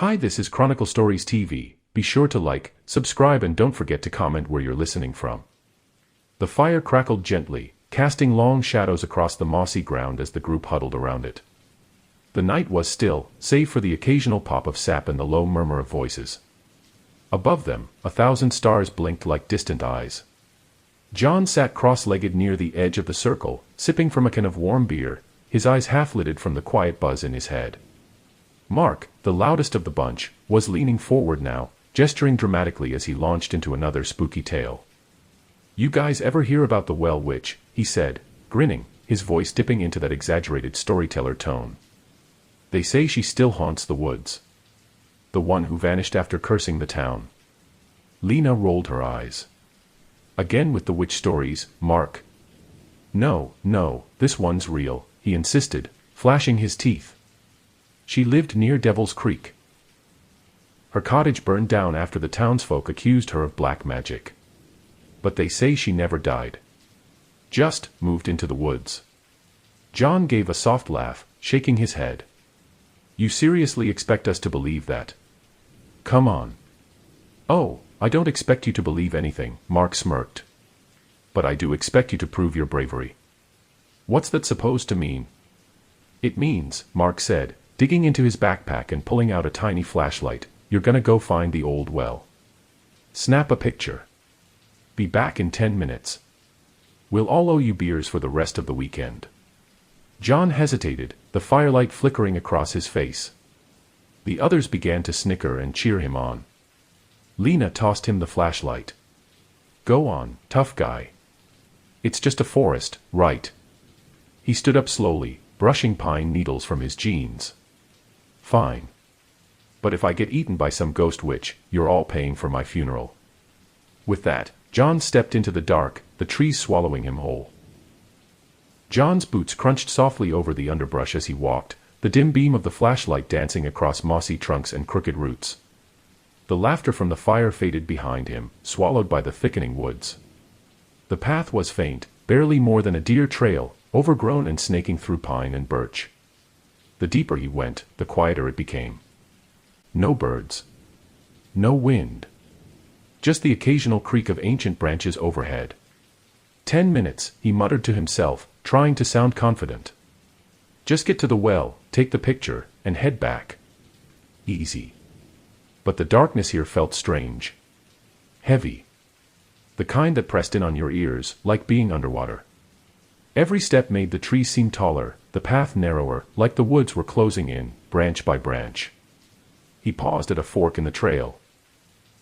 Hi, this is Chronicle Stories TV. Be sure to like, subscribe, and don't forget to comment where you're listening from. The fire crackled gently, casting long shadows across the mossy ground as the group huddled around it. The night was still, save for the occasional pop of sap and the low murmur of voices. Above them, 1,000 stars blinked like distant eyes. John sat cross-legged near the edge of the circle, sipping from a can of warm beer, his eyes half-lidded from the quiet buzz in his head. Mark, the loudest of the bunch, was leaning forward now, gesturing dramatically as he launched into another spooky tale. "You guys ever hear about the Well Witch?" he said, grinning, his voice dipping into that exaggerated storyteller tone. "They say she still haunts the woods. The one who vanished after cursing the town." Lena rolled her eyes. "Again with the witch stories, Mark." No, this one's real," he insisted, flashing his teeth. "She lived near Devil's Creek. Her cottage burned down after the townsfolk accused her of black magic. But they say she never died. Just moved into the woods." John gave a soft laugh, shaking his head. "You seriously expect us to believe that? Come on." "Oh, I don't expect you to believe anything," Mark smirked. "But I do expect you to prove your bravery." "What's that supposed to mean?" "It means," Mark said, digging into his backpack and pulling out a tiny flashlight, "you're gonna go find the old well. Snap a picture. Be back in 10 minutes. We'll all owe you beers for the rest of the weekend." John hesitated, the firelight flickering across his face. The others began to snicker and cheer him on. Lena tossed him the flashlight. "Go on, tough guy. It's just a forest, right?" He stood up slowly, brushing pine needles from his jeans. "Fine. But if I get eaten by some ghost witch, you're all paying for my funeral." With that, John stepped into the dark, the trees swallowing him whole. John's boots crunched softly over the underbrush as he walked, the dim beam of the flashlight dancing across mossy trunks and crooked roots. The laughter from the fire faded behind him, swallowed by the thickening woods. The path was faint, barely more than a deer trail, overgrown and snaking through pine and birch. The deeper he went, the quieter it became. No birds. No wind. Just the occasional creak of ancient branches overhead. 10 minutes, he muttered to himself, trying to sound confident. Just get to the well, take the picture, and head back. Easy. But the darkness here felt strange. Heavy. The kind that pressed in on your ears, like being underwater. Every step made the trees seem taller, the path narrower, like the woods were closing in, branch by branch. He paused at a fork in the trail.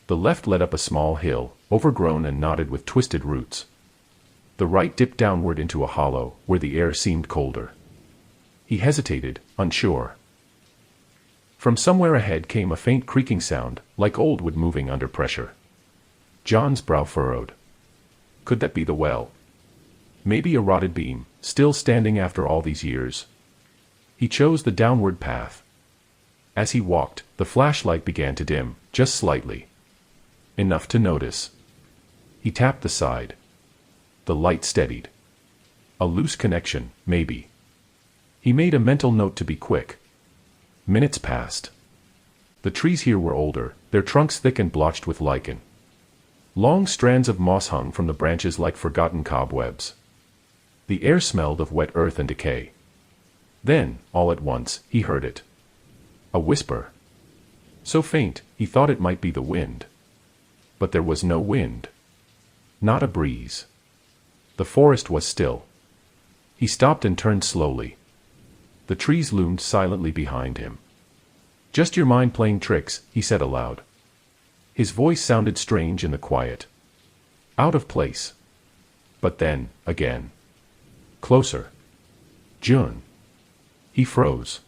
The left led up a small hill, overgrown and knotted with twisted roots. The right dipped downward into a hollow, where the air seemed colder. He hesitated, unsure. From somewhere ahead came a faint creaking sound, like old wood moving under pressure. John's brow furrowed. Could that be the well? Maybe a rotted beam, still standing after all these years. He chose the downward path. As he walked, the flashlight began to dim, just slightly. Enough to notice. He tapped the side. The light steadied. A loose connection, maybe. He made a mental note to be quick. Minutes passed. The trees here were older, their trunks thick and blotched with lichen. Long strands of moss hung from the branches like forgotten cobwebs. The air smelled of wet earth and decay. Then, all at once, he heard it. A whisper. So faint, he thought it might be the wind. But there was no wind. Not a breeze. The forest was still. He stopped and turned slowly. The trees loomed silently behind him. "Just your mind playing tricks," he said aloud. His voice sounded strange in the quiet. Out of place. But then, again. Closer. "June." He froze.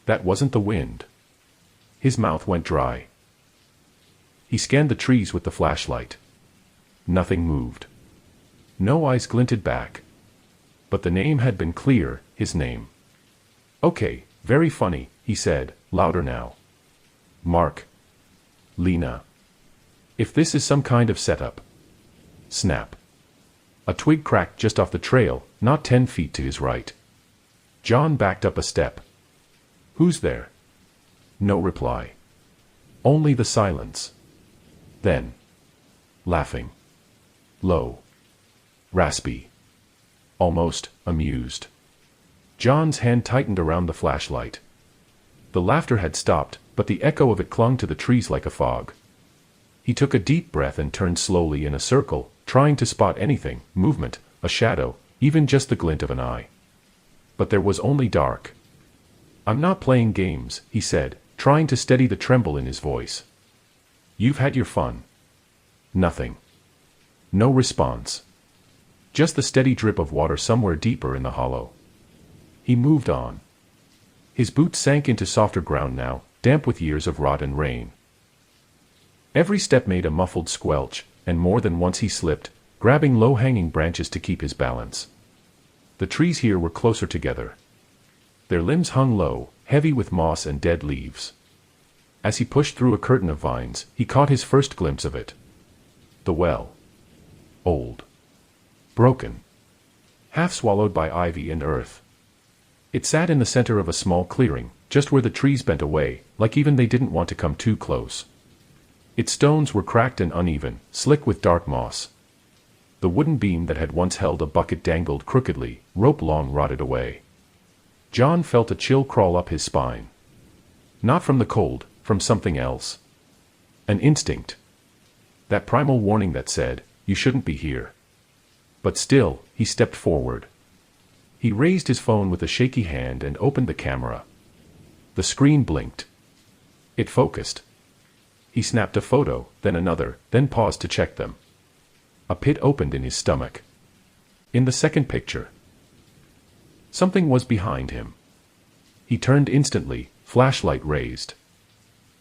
That wasn't the wind. His mouth went dry. He scanned the trees with the flashlight. Nothing moved. No eyes glinted back. But the name had been clear, his name. "Okay, very funny," he said, louder now. "Mark. Lena. If this is some kind of setup." Snap. A twig cracked just off the trail, not 10 feet to his right. John backed up a step. "Who's there?" No reply. Only the silence. Then, laughing. Low. Raspy. Almost amused. John's hand tightened around the flashlight. The laughter had stopped, but the echo of it clung to the trees like a fog. He took a deep breath and turned slowly in a circle, trying to spot anything, movement, a shadow, even just the glint of an eye. But there was only dark. "I'm not playing games," he said, trying to steady the tremble in his voice. "You've had your fun." Nothing. No response. Just the steady drip of water somewhere deeper in the hollow. He moved on. His boots sank into softer ground now, damp with years of rot and rain. Every step made a muffled squelch, and more than once he slipped, grabbing low-hanging branches to keep his balance. The trees here were closer together. Their limbs hung low, heavy with moss and dead leaves. As he pushed through a curtain of vines, he caught his first glimpse of it. The well. Old. Broken. Half swallowed by ivy and earth. It sat in the center of a small clearing, just where the trees bent away, like even they didn't want to come too close. Its stones were cracked and uneven, slick with dark moss. The wooden beam that had once held a bucket dangled crookedly, rope long rotted away. John felt a chill crawl up his spine. Not from the cold, from something else. An instinct. That primal warning that said, "You shouldn't be here." But still, he stepped forward. He raised his phone with a shaky hand and opened the camera. The screen blinked. It focused. He snapped a photo, then another, then paused to check them. A pit opened in his stomach. In the second picture, something was behind him. He turned instantly, flashlight raised.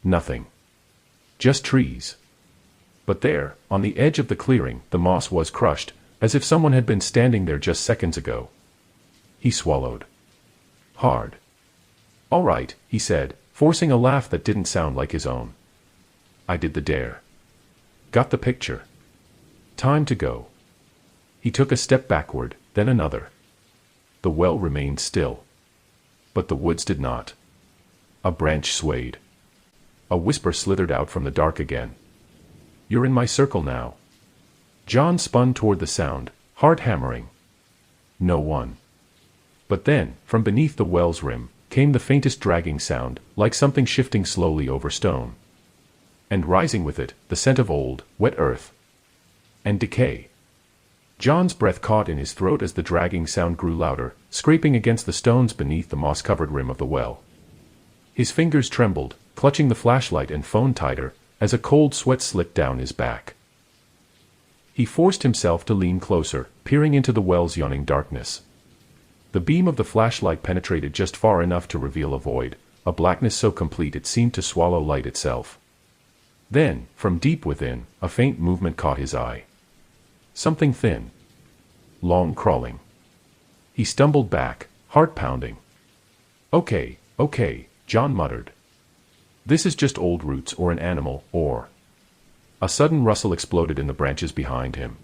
Nothing. Just trees. But there, on the edge of the clearing, the moss was crushed, as if someone had been standing there just seconds ago. He swallowed. Hard. "All right," he said, forcing a laugh that didn't sound like his own. "I did the dare. Got the picture. Time to go." He took a step backward, then another. The well remained still. But the woods did not. A branch swayed. A whisper slithered out from the dark again. "You're in my circle now." John spun toward the sound, heart hammering. No one. But then, from beneath the well's rim, came the faintest dragging sound, like something shifting slowly over stone. And rising with it, the scent of old, wet earth. And decay. John's breath caught in his throat as the dragging sound grew louder, scraping against the stones beneath the moss-covered rim of the well. His fingers trembled, clutching the flashlight and phone tighter, as a cold sweat slicked down his back. He forced himself to lean closer, peering into the well's yawning darkness. The beam of the flashlight penetrated just far enough to reveal a void, a blackness so complete it seemed to swallow light itself. Then, from deep within, a faint movement caught his eye. Something thin. Long crawling. He stumbled back, heart pounding. Okay, John muttered. "This is just old roots or an animal, or..." A sudden rustle exploded in the branches behind him.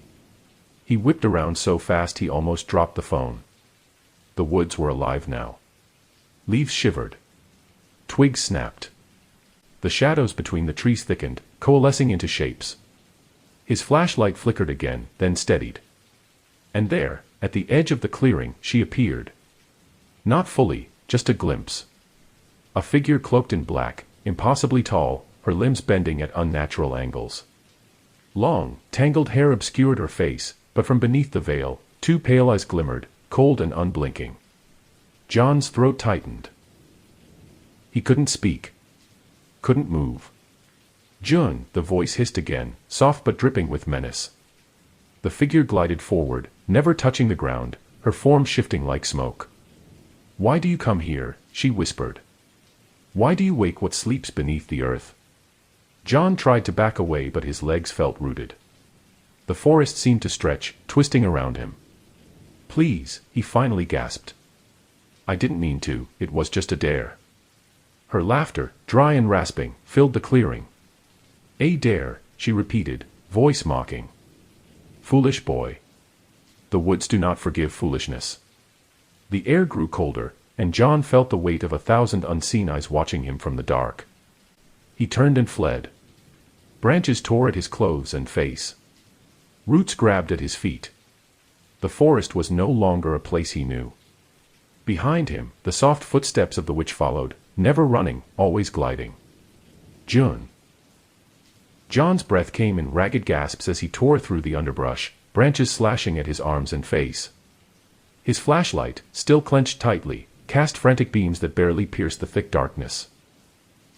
He whipped around so fast he almost dropped the phone. The woods were alive now. Leaves shivered. Twigs snapped. The shadows between the trees thickened, coalescing into shapes. His flashlight flickered again, then steadied. And there, at the edge of the clearing, she appeared. Not fully, just a glimpse. A figure cloaked in black, impossibly tall, her limbs bending at unnatural angles. Long, tangled hair obscured her face, but from beneath the veil, two pale eyes glimmered, cold and unblinking. John's throat tightened. He couldn't speak. Couldn't move. "Jun," the voice hissed again, soft but dripping with menace. The figure glided forward, never touching the ground, her form shifting like smoke. "Why do you come here?" she whispered. "Why do you wake what sleeps beneath the earth?" John tried to back away, but his legs felt rooted. The forest seemed to stretch, twisting around him. "Please," he finally gasped. "I didn't mean to, it was just a dare." Her laughter, dry and rasping, filled the clearing. "A dare," she repeated, voice mocking. "Foolish boy. The woods do not forgive foolishness." The air grew colder, and John felt the weight of 1,000 unseen eyes watching him from the dark. He turned and fled. Branches tore at his clothes and face. Roots grabbed at his feet. The forest was no longer a place he knew. Behind him, the soft footsteps of the witch followed, never running, always gliding. June. John's breath came in ragged gasps as he tore through the underbrush, branches slashing at his arms and face. His flashlight, still clenched tightly, cast frantic beams that barely pierced the thick darkness.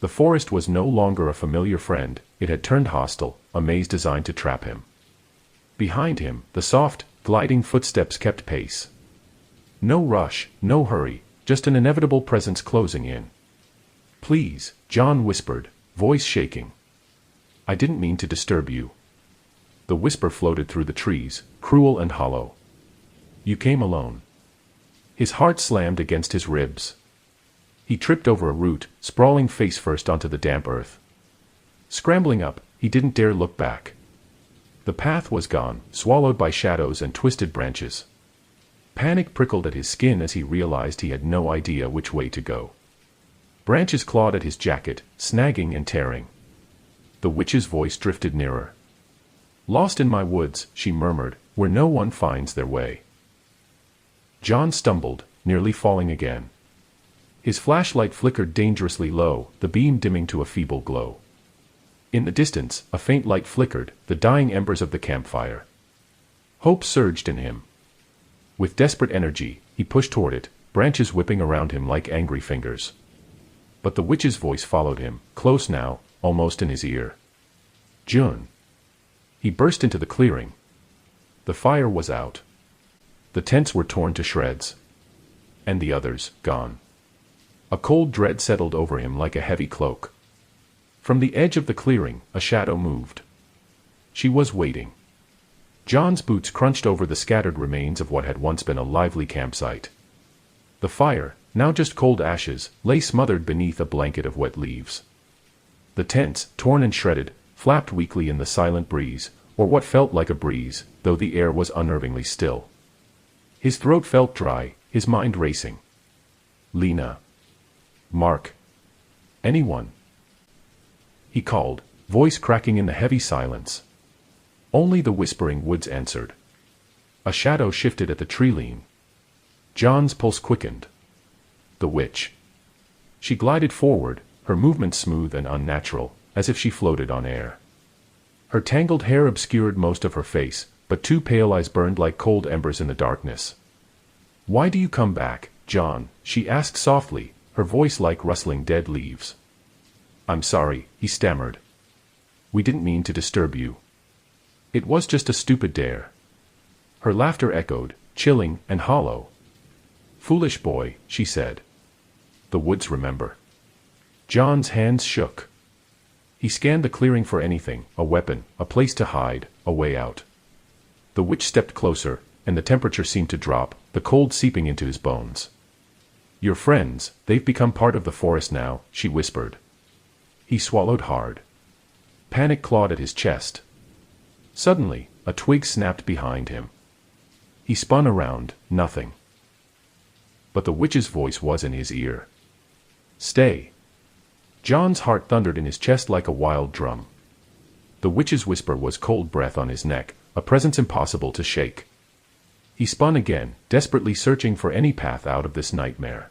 The forest was no longer a familiar friend, it had turned hostile, a maze designed to trap him. Behind him, the soft, gliding footsteps kept pace. No rush, no hurry, just an inevitable presence closing in. "Please," John whispered, voice shaking. "I didn't mean to disturb you." The whisper floated through the trees, cruel and hollow. "You came alone." His heart slammed against his ribs. He tripped over a root, sprawling face first onto the damp earth. Scrambling up, he didn't dare look back. The path was gone, swallowed by shadows and twisted branches. Panic prickled at his skin as he realized he had no idea which way to go. Branches clawed at his jacket, snagging and tearing. The witch's voice drifted nearer. "Lost in my woods," she murmured, "where no one finds their way." John stumbled, nearly falling again. His flashlight flickered dangerously low, the beam dimming to a feeble glow. In the distance, a faint light flickered, the dying embers of the campfire. Hope surged in him. With desperate energy, he pushed toward it, branches whipping around him like angry fingers. But the witch's voice followed him, close now, almost in his ear. "June." He burst into the clearing. The fire was out. The tents were torn to shreds. And the others, gone. A cold dread settled over him like a heavy cloak. From the edge of the clearing, a shadow moved. She was waiting. John's boots crunched over the scattered remains of what had once been a lively campsite. The fire, now just cold ashes, lay smothered beneath a blanket of wet leaves. The tents, torn and shredded, flapped weakly in the silent breeze, or what felt like a breeze, though the air was unnervingly still. His throat felt dry, his mind racing. "Lena. Mark. Anyone?" He called, voice cracking in the heavy silence. Only the whispering woods answered. A shadow shifted at the tree line. John's pulse quickened. The witch. She glided forward, her movements smooth and unnatural, as if she floated on air. Her tangled hair obscured most of her face, but two pale eyes burned like cold embers in the darkness. "Why do you come back, John?" she asked softly, her voice like rustling dead leaves. "I'm sorry," he stammered. "We didn't mean to disturb you. It was just a stupid dare." Her laughter echoed, chilling and hollow. "Foolish boy," she said. "The woods remember." John's hands shook. He scanned the clearing for anything, a weapon, a place to hide, a way out. The witch stepped closer, and the temperature seemed to drop, the cold seeping into his bones. "Your friends, they've become part of the forest now," she whispered. He swallowed hard. Panic clawed at his chest. Suddenly, a twig snapped behind him. He spun around, nothing. But the witch's voice was in his ear. "Stay." John's heart thundered in his chest like a wild drum. The witch's whisper was cold breath on his neck, a presence impossible to shake. He spun again, desperately searching for any path out of this nightmare.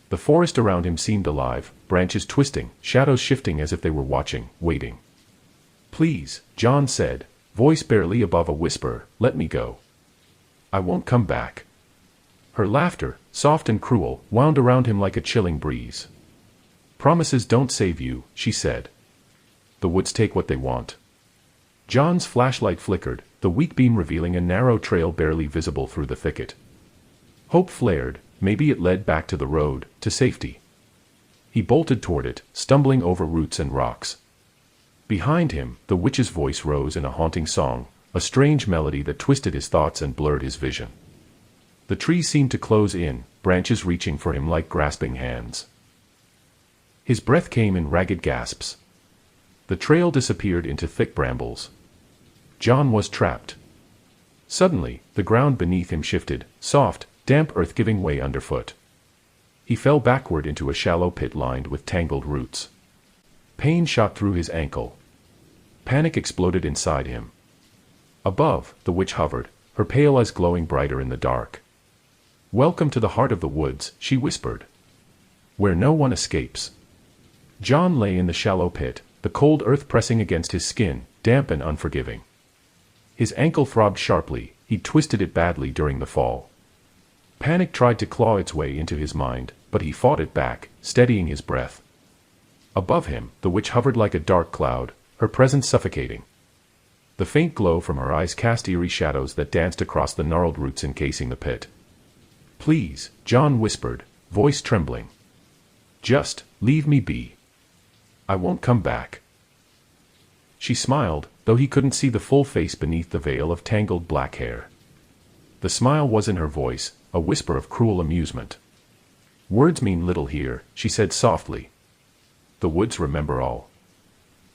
The forest around him seemed alive, branches twisting, shadows shifting as if they were watching, waiting. "Please," John said, voice barely above a whisper, "let me go. I won't come back." Her laughter, soft and cruel, wound around him like a chilling breeze. "Promises don't save you," she said. "The woods take what they want." John's flashlight flickered, the weak beam revealing a narrow trail barely visible through the thicket. Hope flared, maybe it led back to the road, to safety. He bolted toward it, stumbling over roots and rocks. Behind him, the witch's voice rose in a haunting song, a strange melody that twisted his thoughts and blurred his vision. The trees seemed to close in, branches reaching for him like grasping hands. His breath came in ragged gasps. The trail disappeared into thick brambles. John was trapped. Suddenly, the ground beneath him shifted, soft, damp earth giving way underfoot. He fell backward into a shallow pit lined with tangled roots. Pain shot through his ankle. Panic exploded inside him. Above, the witch hovered, her pale eyes glowing brighter in the dark. "Welcome to the heart of the woods," she whispered, "where no one escapes." John lay in the shallow pit, the cold earth pressing against his skin, damp and unforgiving. His ankle throbbed sharply, he'd twisted it badly during the fall. Panic tried to claw its way into his mind, but he fought it back, steadying his breath. Above him, the witch hovered like a dark cloud, her presence suffocating. The faint glow from her eyes cast eerie shadows that danced across the gnarled roots encasing the pit. "Please," John whispered, voice trembling. "Just leave me be. I won't come back." She smiled, though he couldn't see the full face beneath the veil of tangled black hair. The smile was in her voice, a whisper of cruel amusement. "Words mean little here," she said softly. "The woods remember all."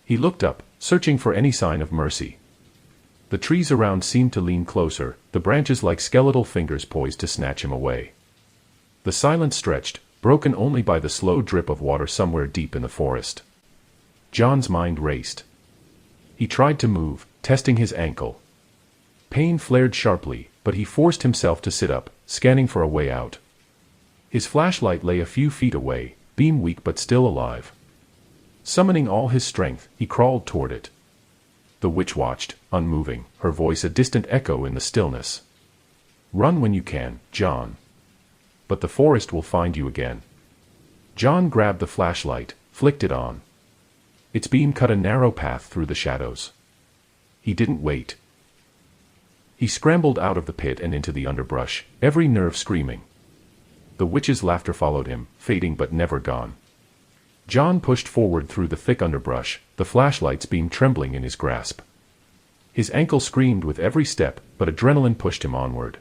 He looked up, searching for any sign of mercy. The trees around seemed to lean closer, the branches like skeletal fingers poised to snatch him away. The silence stretched, broken only by the slow drip of water somewhere deep in the forest. John's mind raced. He tried to move, testing his ankle. Pain flared sharply, but he forced himself to sit up, scanning for a way out. His flashlight lay a few feet away, beam weak but still alive. Summoning all his strength, he crawled toward it. The witch watched, unmoving, her voice a distant echo in the stillness. "Run when you can, John. But the forest will find you again." John grabbed the flashlight, flicked it on. Its beam cut a narrow path through the shadows. He didn't wait. He scrambled out of the pit and into the underbrush, every nerve screaming. The witch's laughter followed him, fading but never gone. John pushed forward through the thick underbrush, the flashlight's beam trembling in his grasp. His ankle screamed with every step, but adrenaline pushed him onward.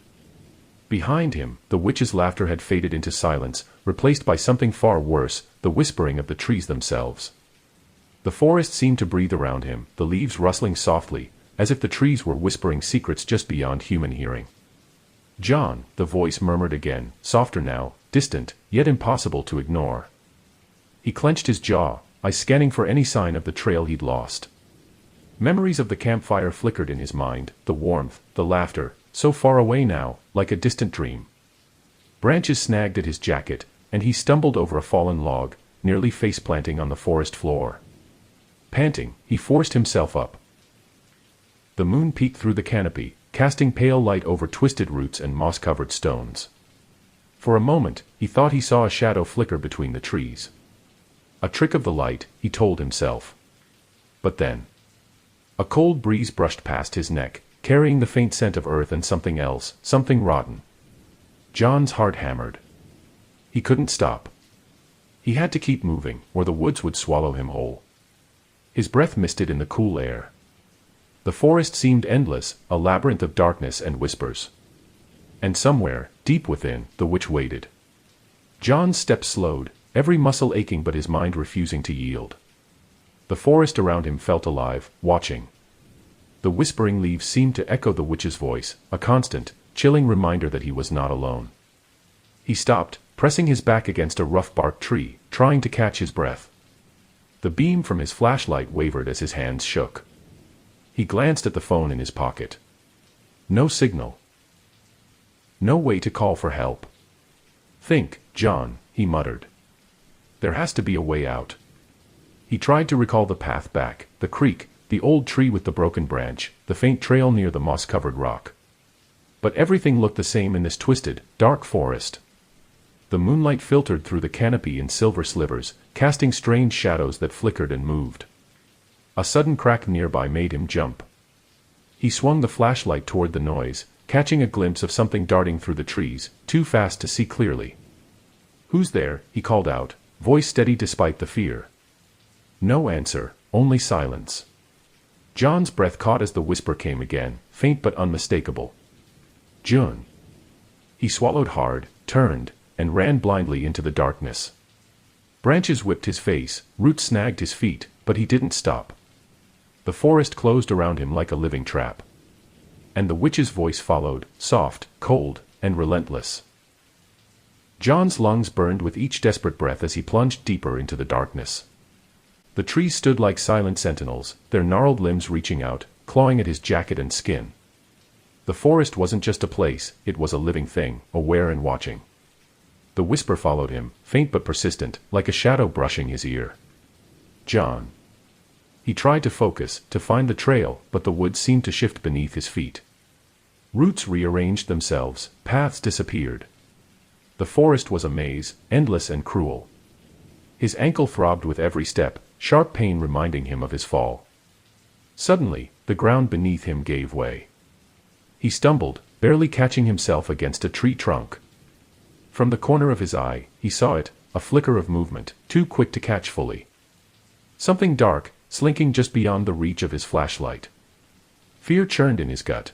Behind him, the witch's laughter had faded into silence, replaced by something far worse, the whispering of the trees themselves. The forest seemed to breathe around him, the leaves rustling softly, as if the trees were whispering secrets just beyond human hearing. "John," the voice murmured again, softer now, distant, yet impossible to ignore. He clenched his jaw, eyes scanning for any sign of the trail he'd lost. Memories of the campfire flickered in his mind, the warmth, the laughter, so far away now, like a distant dream. Branches snagged at his jacket, and he stumbled over a fallen log, nearly face-planting on the forest floor. Panting, he forced himself up. The moon peeked through the canopy, casting pale light over twisted roots and moss-covered stones. For a moment, he thought he saw a shadow flicker between the trees. A trick of the light, he told himself. But then, a cold breeze brushed past his neck, carrying the faint scent of earth and something else, something rotten. John's heart hammered. He couldn't stop. He had to keep moving, or the woods would swallow him whole. His breath misted in the cool air. The forest seemed endless, a labyrinth of darkness and whispers. And somewhere, deep within, the witch waited. John's steps slowed, every muscle aching but his mind refusing to yield. The forest around him felt alive, watching. The whispering leaves seemed to echo the witch's voice, a constant, chilling reminder that he was not alone. He stopped, pressing his back against a rough-barked tree, trying to catch his breath. The beam from his flashlight wavered as his hands shook. He glanced at the phone in his pocket. No signal. No way to call for help. "Think, John," he muttered. "There has to be a way out." He tried to recall the path back, the creek, the old tree with the broken branch, the faint trail near the moss-covered rock. But everything looked the same in this twisted, dark forest. The moonlight filtered through the canopy in silver slivers, casting strange shadows that flickered and moved. A sudden crack nearby made him jump. He swung the flashlight toward the noise, catching a glimpse of something darting through the trees, too fast to see clearly. "Who's there?" he called out, voice steady despite the fear. No answer, only silence. John's breath caught as the whisper came again, faint but unmistakable. "June." He swallowed hard, turned, and ran blindly into the darkness. Branches whipped his face, roots snagged his feet, but he didn't stop. The forest closed around him like a living trap. And the witch's voice followed, soft, cold, and relentless. John's lungs burned with each desperate breath as he plunged deeper into the darkness. The trees stood like silent sentinels, their gnarled limbs reaching out, clawing at his jacket and skin. The forest wasn't just a place, it was a living thing, aware and watching. The whisper followed him, faint but persistent, like a shadow brushing his ear. John. He tried to focus, to find the trail, but the woods seemed to shift beneath his feet. Roots rearranged themselves, paths disappeared. The forest was a maze, endless and cruel. His ankle throbbed with every step, sharp pain reminding him of his fall. Suddenly, the ground beneath him gave way. He stumbled, barely catching himself against a tree trunk. From the corner of his eye, he saw it, a flicker of movement, too quick to catch fully. Something dark, slinking just beyond the reach of his flashlight. Fear churned in his gut.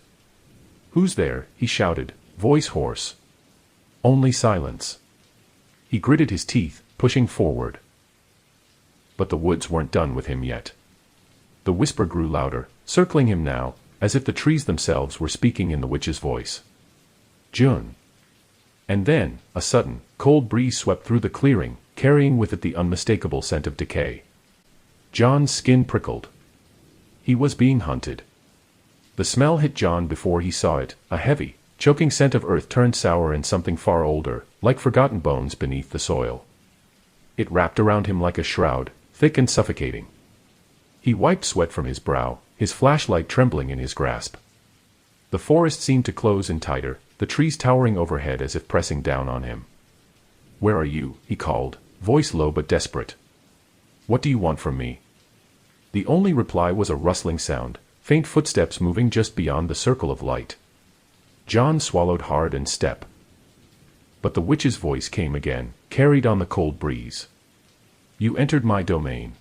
"Who's there?" he shouted, voice hoarse. Only silence. He gritted his teeth, pushing forward. But the woods weren't done with him yet. The whisper grew louder, circling him now, as if the trees themselves were speaking in the witch's voice. "June." And then, a sudden, cold breeze swept through the clearing, carrying with it the unmistakable scent of decay. John's skin prickled. He was being hunted. The smell hit John before he saw it, a heavy, choking scent of earth turned sour and something far older, like forgotten bones beneath the soil. It wrapped around him like a shroud, thick and suffocating. He wiped sweat from his brow, his flashlight trembling in his grasp. The forest seemed to close in tighter, the trees towering overhead as if pressing down on him. "Where are you?" he called, voice low but desperate. "What do you want from me?" The only reply was a rustling sound, faint footsteps moving just beyond the circle of light. John swallowed hard and stepped. But the witch's voice came again, carried on the cold breeze. "You entered my domain."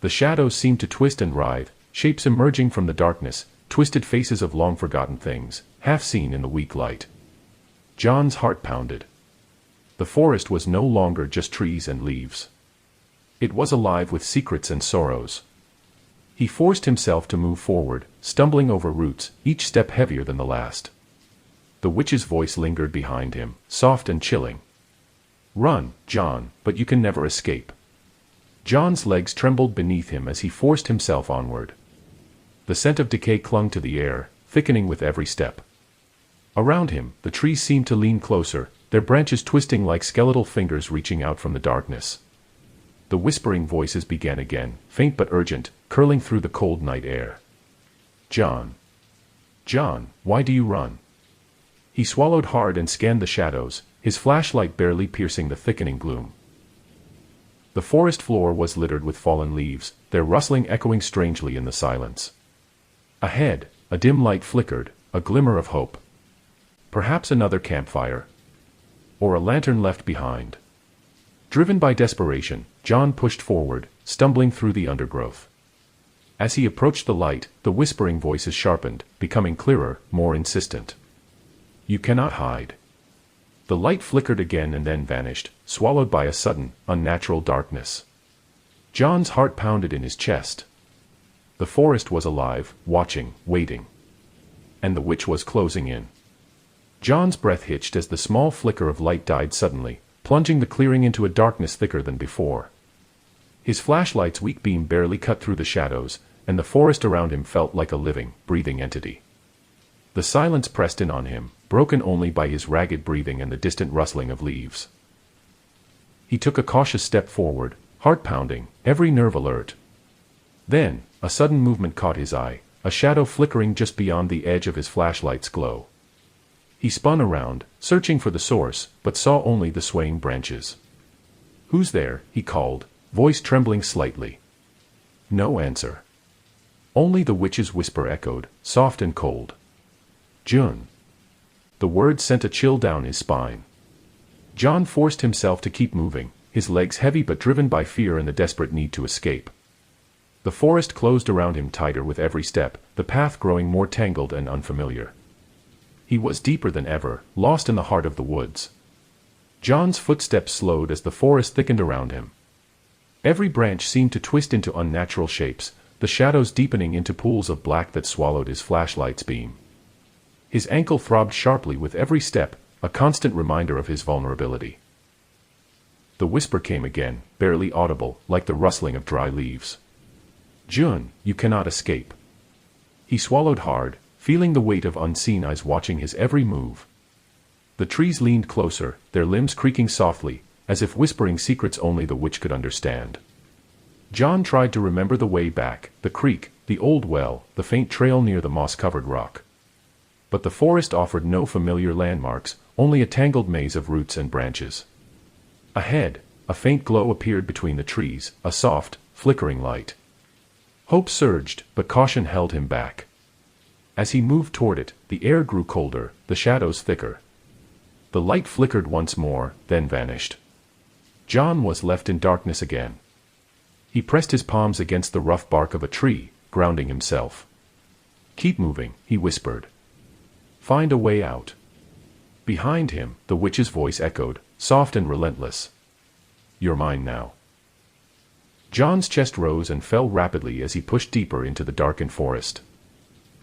The shadows seemed to twist and writhe, shapes emerging from the darkness, twisted faces of long-forgotten things, half seen in the weak light. John's heart pounded. The forest was no longer just trees and leaves. It was alive with secrets and sorrows. He forced himself to move forward, stumbling over roots, each step heavier than the last. The witch's voice lingered behind him, soft and chilling. "Run, John, but you can never escape." John's legs trembled beneath him as he forced himself onward. The scent of decay clung to the air, thickening with every step. Around him, the trees seemed to lean closer, their branches twisting like skeletal fingers reaching out from the darkness. The whispering voices began again, faint but urgent, curling through the cold night air. "John. John, why do you run?" He swallowed hard and scanned the shadows, his flashlight barely piercing the thickening gloom. The forest floor was littered with fallen leaves, their rustling echoing strangely in the silence. Ahead, a dim light flickered, a glimmer of hope. Perhaps another campfire. Or a lantern left behind. Driven by desperation, John pushed forward, stumbling through the undergrowth. As he approached the light, the whispering voices sharpened, becoming clearer, more insistent. "You cannot hide." The light flickered again and then vanished, swallowed by a sudden, unnatural darkness. John's heart pounded in his chest. The forest was alive, watching, waiting. And the witch was closing in. John's breath hitched as the small flicker of light died suddenly, plunging the clearing into a darkness thicker than before. His flashlight's weak beam barely cut through the shadows, and the forest around him felt like a living, breathing entity. The silence pressed in on him, broken only by his ragged breathing and the distant rustling of leaves. He took a cautious step forward, heart pounding, every nerve alert. Then, a sudden movement caught his eye, a shadow flickering just beyond the edge of his flashlight's glow. He spun around, searching for the source, but saw only the swaying branches. "Who's there?" he called, voice trembling slightly. No answer. Only the witch's whisper echoed, soft and cold. "June." The word sent a chill down his spine. John forced himself to keep moving, his legs heavy but driven by fear and the desperate need to escape. The forest closed around him tighter with every step, the path growing more tangled and unfamiliar. He was deeper than ever, lost in the heart of the woods. John's footsteps slowed as the forest thickened around him. Every branch seemed to twist into unnatural shapes, the shadows deepening into pools of black that swallowed his flashlight's beam. His ankle throbbed sharply with every step, a constant reminder of his vulnerability. The whisper came again, barely audible, like the rustling of dry leaves. Jun, you cannot escape. He swallowed hard, feeling the weight of unseen eyes watching his every move. The trees leaned closer, their limbs creaking softly, as if whispering secrets only the witch could understand. John tried to remember the way back, the creek, the old well, the faint trail near the moss-covered rock. But the forest offered no familiar landmarks, only a tangled maze of roots and branches. Ahead, a faint glow appeared between the trees, a soft, flickering light. Hope surged, but caution held him back. As he moved toward it, the air grew colder, the shadows thicker. The light flickered once more, then vanished. John was left in darkness again. He pressed his palms against the rough bark of a tree, grounding himself. "Keep moving," he whispered. "Find a way out." Behind him, the witch's voice echoed, soft and relentless. "You're mine now." John's chest rose and fell rapidly as he pushed deeper into the darkened forest.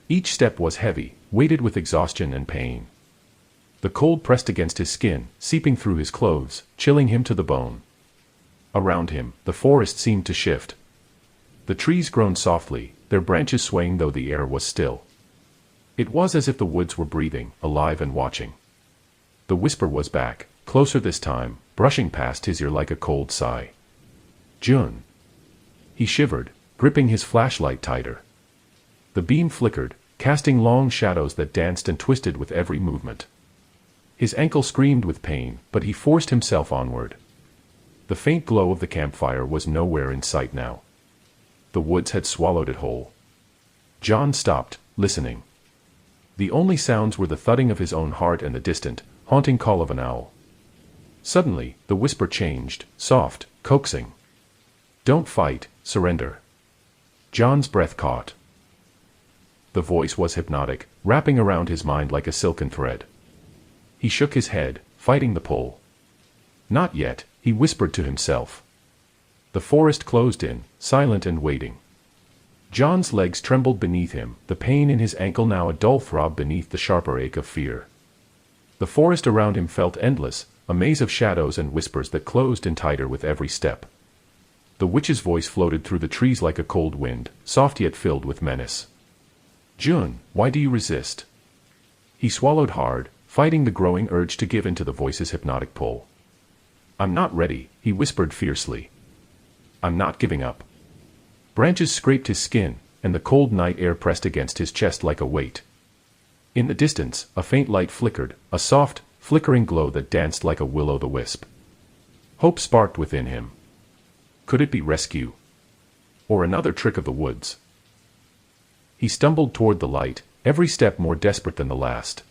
Each step was heavy, weighted with exhaustion and pain. The cold pressed against his skin, seeping through his clothes, chilling him to the bone. Around him, the forest seemed to shift. The trees groaned softly, their branches swaying though the air was still. It was as if the woods were breathing, alive and watching. The whisper was back, closer this time, brushing past his ear like a cold sigh. "Jun." He shivered, gripping his flashlight tighter. The beam flickered, casting long shadows that danced and twisted with every movement. His ankle screamed with pain, but he forced himself onward. The faint glow of the campfire was nowhere in sight now. The woods had swallowed it whole. John stopped, listening. The only sounds were the thudding of his own heart and the distant, haunting call of an owl. Suddenly, the whisper changed, soft, coaxing. "Don't fight, surrender." John's breath caught. The voice was hypnotic, wrapping around his mind like a silken thread. He shook his head, fighting the pull. "Not yet," he whispered to himself. The forest closed in, silent and waiting. John's legs trembled beneath him, the pain in his ankle now a dull throb beneath the sharper ache of fear. The forest around him felt endless, a maze of shadows and whispers that closed in tighter with every step. The witch's voice floated through the trees like a cold wind, soft yet filled with menace. "Jun, why do you resist?" He swallowed hard, fighting the growing urge to give in to the voice's hypnotic pull. "I'm not ready," he whispered fiercely. "I'm not giving up." Branches scraped his skin, and the cold night air pressed against his chest like a weight. In the distance, a faint light flickered, a soft, flickering glow that danced like a will-o'-the-wisp. Hope sparked within him. Could it be rescue? Or another trick of the woods? He stumbled toward the light, every step more desperate than the last.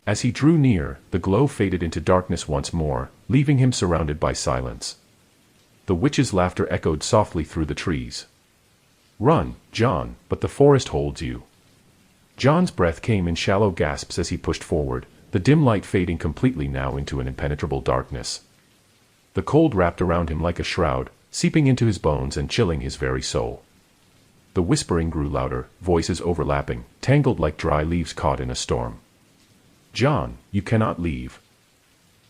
As he drew near, the glow faded into darkness once more, leaving him surrounded by silence. The witch's laughter echoed softly through the trees. "Run, John, but the forest holds you." John's breath came in shallow gasps as he pushed forward, the dim light fading completely now into an impenetrable darkness. The cold wrapped around him like a shroud, seeping into his bones and chilling his very soul. The whispering grew louder, voices overlapping, tangled like dry leaves caught in a storm. "John, you cannot leave."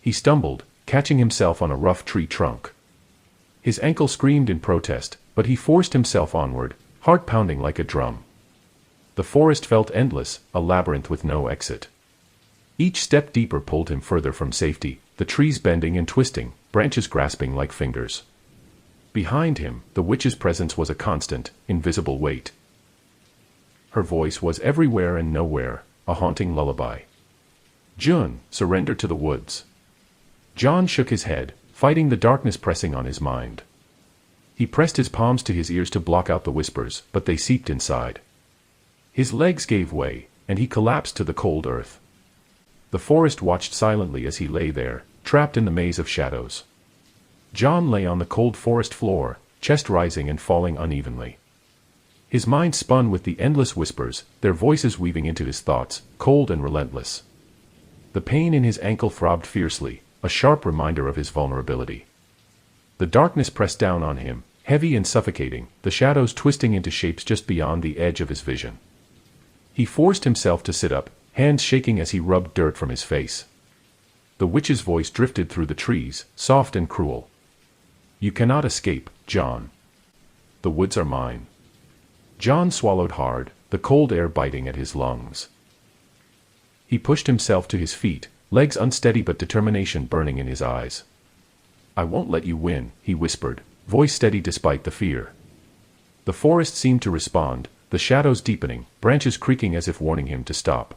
He stumbled, catching himself on a rough tree trunk. His ankle screamed in protest, but he forced himself onward, heart pounding like a drum. The forest felt endless, a labyrinth with no exit. Each step deeper pulled him further from safety, the trees bending and twisting, branches grasping like fingers. Behind him, the witch's presence was a constant, invisible weight. Her voice was everywhere and nowhere, a haunting lullaby. "Jun, surrender to the woods." John shook his head, fighting the darkness pressing on his mind. He pressed his palms to his ears to block out the whispers, but they seeped inside. His legs gave way, and he collapsed to the cold earth. The forest watched silently as he lay there, trapped in the maze of shadows. John lay on the cold forest floor, chest rising and falling unevenly. His mind spun with the endless whispers, their voices weaving into his thoughts, cold and relentless. The pain in his ankle throbbed fiercely, a sharp reminder of his vulnerability. The darkness pressed down on him, heavy and suffocating, the shadows twisting into shapes just beyond the edge of his vision. He forced himself to sit up, hands shaking as he rubbed dirt from his face. The witch's voice drifted through the trees, soft and cruel. "You cannot escape, John. The woods are mine." John swallowed hard, the cold air biting at his lungs. He pushed himself to his feet, legs unsteady but determination burning in his eyes. "I won't let you win," he whispered, voice steady despite the fear. The forest seemed to respond, the shadows deepening, branches creaking as if warning him to stop.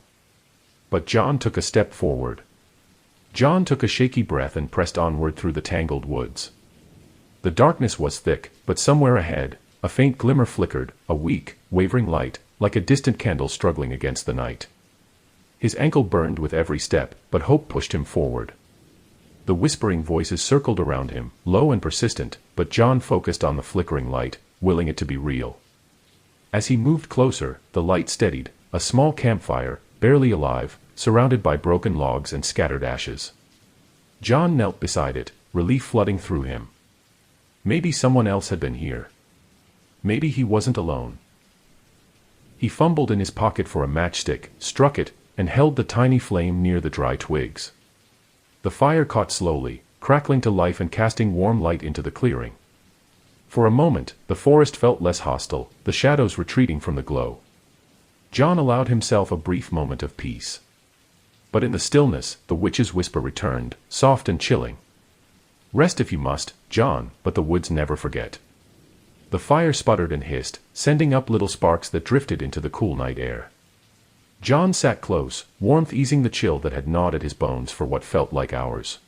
But John took a step forward. John took a shaky breath and pressed onward through the tangled woods. The darkness was thick, but somewhere ahead, a faint glimmer flickered, a weak, wavering light, like a distant candle struggling against the night. His ankle burned with every step, but hope pushed him forward. The whispering voices circled around him, low and persistent, but John focused on the flickering light, willing it to be real. As he moved closer, the light steadied, a small campfire, barely alive, surrounded by broken logs and scattered ashes. John knelt beside it, relief flooding through him. Maybe someone else had been here. Maybe he wasn't alone. He fumbled in his pocket for a matchstick, struck it, and held the tiny flame near the dry twigs. The fire caught slowly, crackling to life and casting warm light into the clearing. For a moment, the forest felt less hostile, the shadows retreating from the glow. John allowed himself a brief moment of peace. But in the stillness, the witch's whisper returned, soft and chilling. "Rest if you must, John, but the woods never forget." The fire sputtered and hissed, sending up little sparks that drifted into the cool night air. John sat close, warmth easing the chill that had gnawed at his bones for what felt like hours.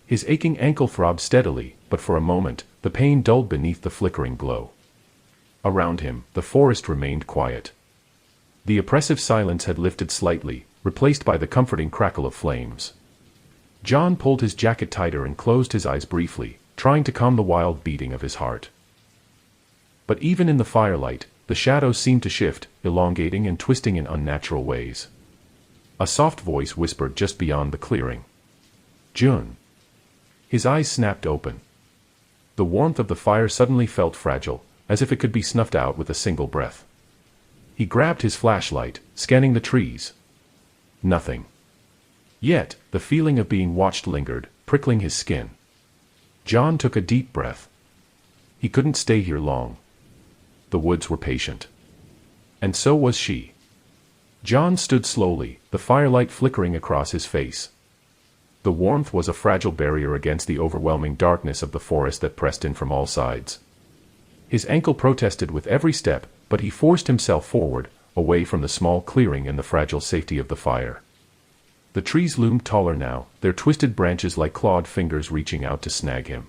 His aching ankle throbbed steadily, but for a moment, the pain dulled beneath the flickering glow. Around him, the forest remained quiet. The oppressive silence had lifted slightly, replaced by the comforting crackle of flames. John pulled his jacket tighter and closed his eyes briefly, trying to calm the wild beating of his heart. But even in the firelight, the shadows seemed to shift, elongating and twisting in unnatural ways. A soft voice whispered just beyond the clearing. "June." His eyes snapped open. The warmth of the fire suddenly felt fragile, as if it could be snuffed out with a single breath. He grabbed his flashlight, scanning the trees. Nothing. Yet, the feeling of being watched lingered, prickling his skin. John took a deep breath. He couldn't stay here long. The woods were patient. And so was she. John stood slowly, the firelight flickering across his face. The warmth was a fragile barrier against the overwhelming darkness of the forest that pressed in from all sides. His ankle protested with every step, but he forced himself forward, away from the small clearing and the fragile safety of the fire. The trees loomed taller now, their twisted branches like clawed fingers reaching out to snag him.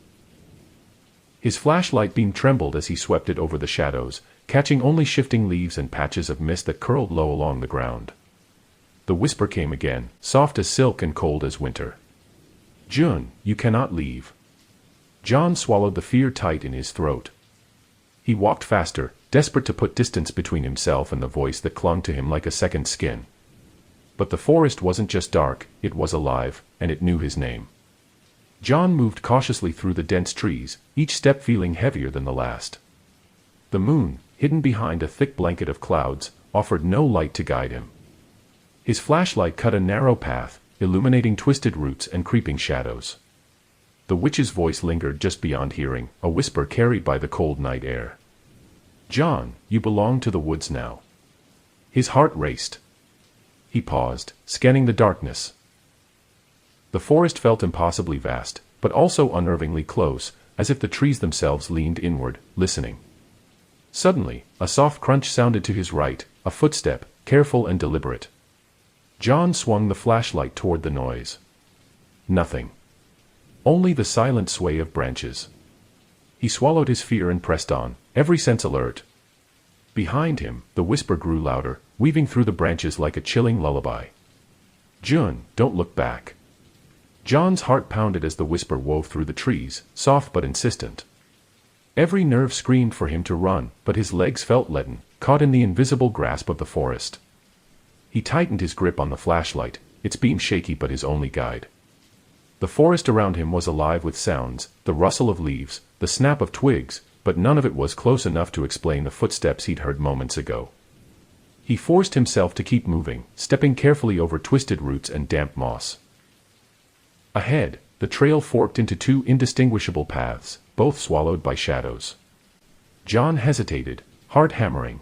His flashlight beam trembled as he swept it over the shadows, catching only shifting leaves and patches of mist that curled low along the ground. The whisper came again, soft as silk and cold as winter. "June, you cannot leave." John swallowed the fear tight in his throat. He walked faster, desperate to put distance between himself and the voice that clung to him like a second skin. But the forest wasn't just dark, it was alive, and it knew his name. John moved cautiously through the dense trees, each step feeling heavier than the last. The moon, hidden behind a thick blanket of clouds, offered no light to guide him. His flashlight cut a narrow path, illuminating twisted roots and creeping shadows. The witch's voice lingered just beyond hearing, a whisper carried by the cold night air. "John, you belong to the woods now." His heart raced. He paused, scanning the darkness. The forest felt impossibly vast, but also unnervingly close, as if the trees themselves leaned inward, listening. Suddenly, a soft crunch sounded to his right, a footstep, careful and deliberate. John swung the flashlight toward the noise. Nothing. Only the silent sway of branches. He swallowed his fear and pressed on, every sense alert. Behind him, the whisper grew louder, weaving through the branches like a chilling lullaby. "June, don't look back." John's heart pounded as the whisper wove through the trees, soft but insistent. Every nerve screamed for him to run, but his legs felt leaden, caught in the invisible grasp of the forest. He tightened his grip on the flashlight, its beam shaky but his only guide. The forest around him was alive with sounds, the rustle of leaves, the snap of twigs, but none of it was close enough to explain the footsteps he'd heard moments ago. He forced himself to keep moving, stepping carefully over twisted roots and damp moss. Ahead, the trail forked into two indistinguishable paths, both swallowed by shadows. John hesitated, heart hammering.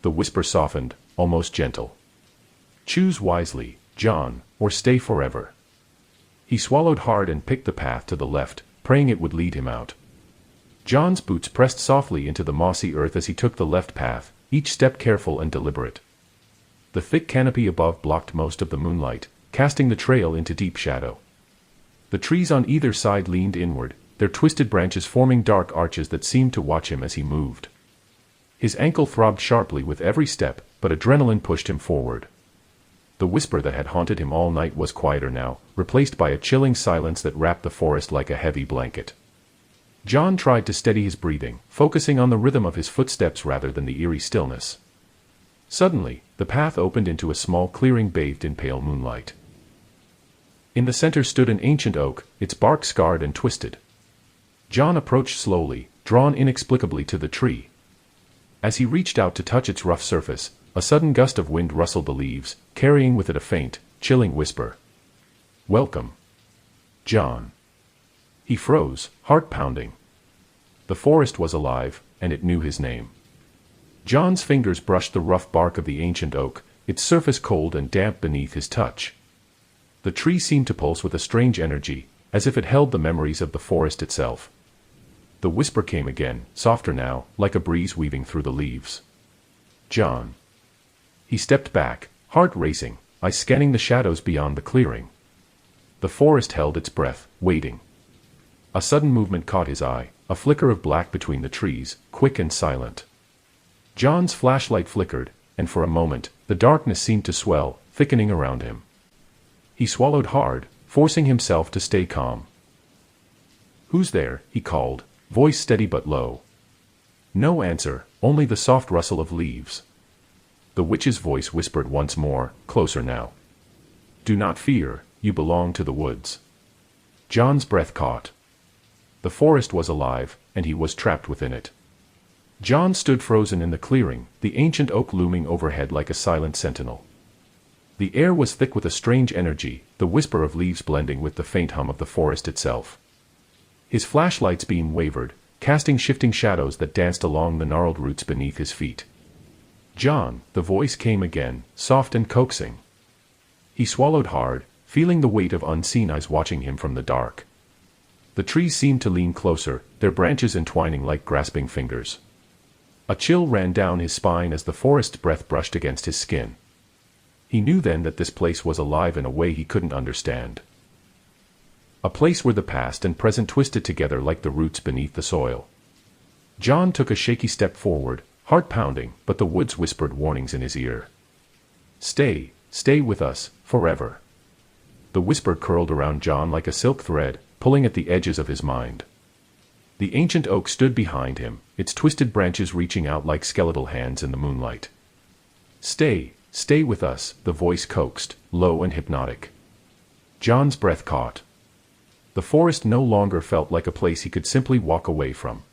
The whisper softened, almost gentle. "Choose wisely, John, or stay forever." He swallowed hard and picked the path to the left, praying it would lead him out. John's boots pressed softly into the mossy earth as he took the left path, each step careful and deliberate. The thick canopy above blocked most of the moonlight, casting the trail into deep shadow. The trees on either side leaned inward, their twisted branches forming dark arches that seemed to watch him as he moved. His ankle throbbed sharply with every step, but adrenaline pushed him forward. The whisper that had haunted him all night was quieter now, replaced by a chilling silence that wrapped the forest like a heavy blanket. John tried to steady his breathing, focusing on the rhythm of his footsteps rather than the eerie stillness. Suddenly, the path opened into a small clearing bathed in pale moonlight. In the center stood an ancient oak, its bark scarred and twisted. John approached slowly, drawn inexplicably to the tree. As he reached out to touch its rough surface, a sudden gust of wind rustled the leaves, carrying with it a faint, chilling whisper. "Welcome, John." He froze, heart pounding. The forest was alive, and it knew his name. John's fingers brushed the rough bark of the ancient oak, its surface cold and damp beneath his touch. The tree seemed to pulse with a strange energy, as if it held the memories of the forest itself. The whisper came again, softer now, like a breeze weaving through the leaves. "John." He stepped back, heart racing, eyes scanning the shadows beyond the clearing. The forest held its breath, waiting. A sudden movement caught his eye, a flicker of black between the trees, quick and silent. John's flashlight flickered, and for a moment, the darkness seemed to swell, thickening around him. He swallowed hard, forcing himself to stay calm. "Who's there?" he called, voice steady but low. No answer, only the soft rustle of leaves. The witch's voice whispered once more, closer now. "Do not fear, you belong to the woods." John's breath caught. The forest was alive, and he was trapped within it. John stood frozen in the clearing, the ancient oak looming overhead like a silent sentinel. The air was thick with a strange energy, the whisper of leaves blending with the faint hum of the forest itself. His flashlight's beam wavered, casting shifting shadows that danced along the gnarled roots beneath his feet. "John," the voice came again, soft and coaxing. He swallowed hard, feeling the weight of unseen eyes watching him from the dark. The trees seemed to lean closer, their branches entwining like grasping fingers. A chill ran down his spine as the forest's breath brushed against his skin. He knew then that this place was alive in a way he couldn't understand. A place where the past and present twisted together like the roots beneath the soil. John took a shaky step forward, heart pounding, but the woods whispered warnings in his ear. "Stay, stay with us, forever." The whisper curled around John like a silk thread, pulling at the edges of his mind. The ancient oak stood behind him, its twisted branches reaching out like skeletal hands in the moonlight. "Stay, stay with us," the voice coaxed, low and hypnotic. John's breath caught. The forest no longer felt like a place he could simply walk away from.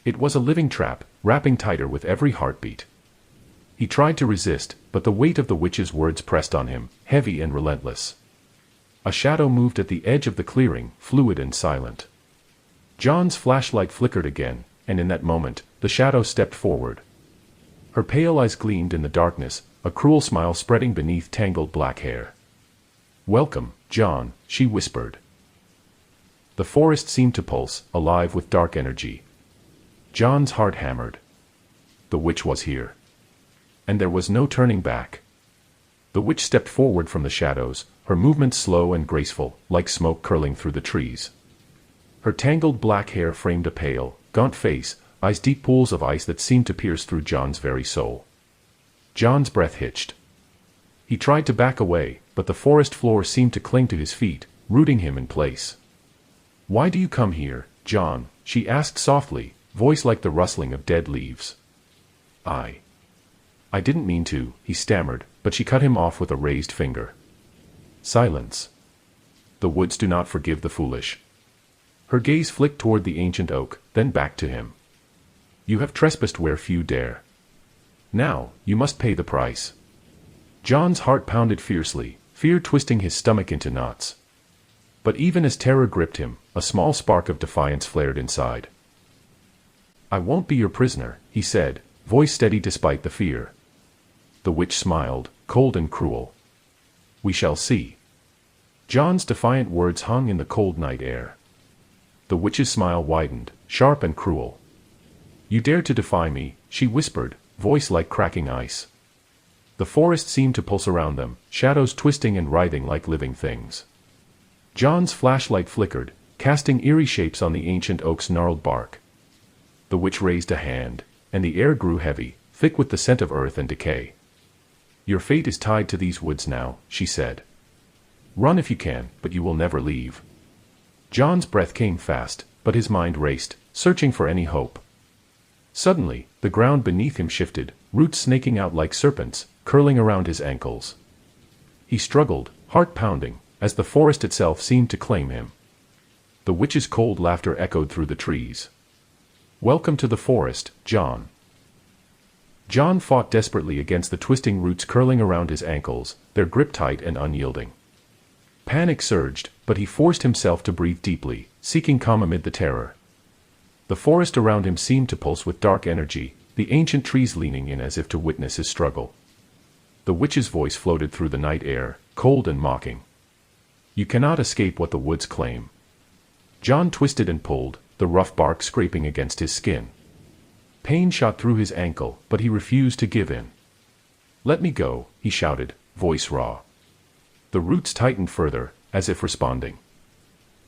It was a living trap, wrapping tighter with every heartbeat. He tried to resist, but the weight of the witch's words pressed on him, heavy and relentless. A shadow moved at the edge of the clearing, fluid and silent. John's flashlight flickered again, and in that moment, the shadow stepped forward. Her pale eyes gleamed in the darkness, a cruel smile spreading beneath tangled black hair. "Welcome, John," she whispered. The forest seemed to pulse, alive with dark energy. John's heart hammered. The witch was here. And there was no turning back. The witch stepped forward from the shadows, her movements slow and graceful, like smoke curling through the trees. Her tangled black hair framed a pale, gaunt face, eyes deep pools of ice that seemed to pierce through John's very soul. John's breath hitched. He tried to back away, but the forest floor seemed to cling to his feet, rooting him in place. "Why do you come here, John?" she asked softly, voice like the rustling of dead leaves. I didn't mean to," he stammered, but she cut him off with a raised finger. Silence. The woods do not forgive the foolish. Her gaze flicked toward the ancient oak, then back to him. "You have trespassed where few dare. Now, you must pay the price." John's heart pounded fiercely, fear twisting his stomach into knots. But even as terror gripped him, a small spark of defiance flared inside. "I won't be your prisoner," he said, voice steady despite the fear. The witch smiled, cold and cruel. "We shall see." John's defiant words hung in the cold night air. The witch's smile widened, sharp and cruel. "You dare to defy me," she whispered, voice like cracking ice. The forest seemed to pulse around them, shadows twisting and writhing like living things. John's flashlight flickered, casting eerie shapes on the ancient oak's gnarled bark. The witch raised a hand, and the air grew heavy, thick with the scent of earth and decay. "Your fate is tied to these woods now," she said. "Run if you can, but you will never leave." John's breath came fast, but his mind raced, searching for any hope. Suddenly, the ground beneath him shifted, roots snaking out like serpents, curling around his ankles. He struggled, heart pounding, as the forest itself seemed to claim him. The witch's cold laughter echoed through the trees. "Welcome to the forest, John." John fought desperately against the twisting roots curling around his ankles, their grip tight and unyielding. Panic surged, but he forced himself to breathe deeply, seeking calm amid the terror. The forest around him seemed to pulse with dark energy, the ancient trees leaning in as if to witness his struggle. The witch's voice floated through the night air, cold and mocking. "You cannot escape what the woods claim." John twisted and pulled, the rough bark scraping against his skin. Pain shot through his ankle, but he refused to give in. "Let me go," he shouted, voice raw. The roots tightened further, as if responding.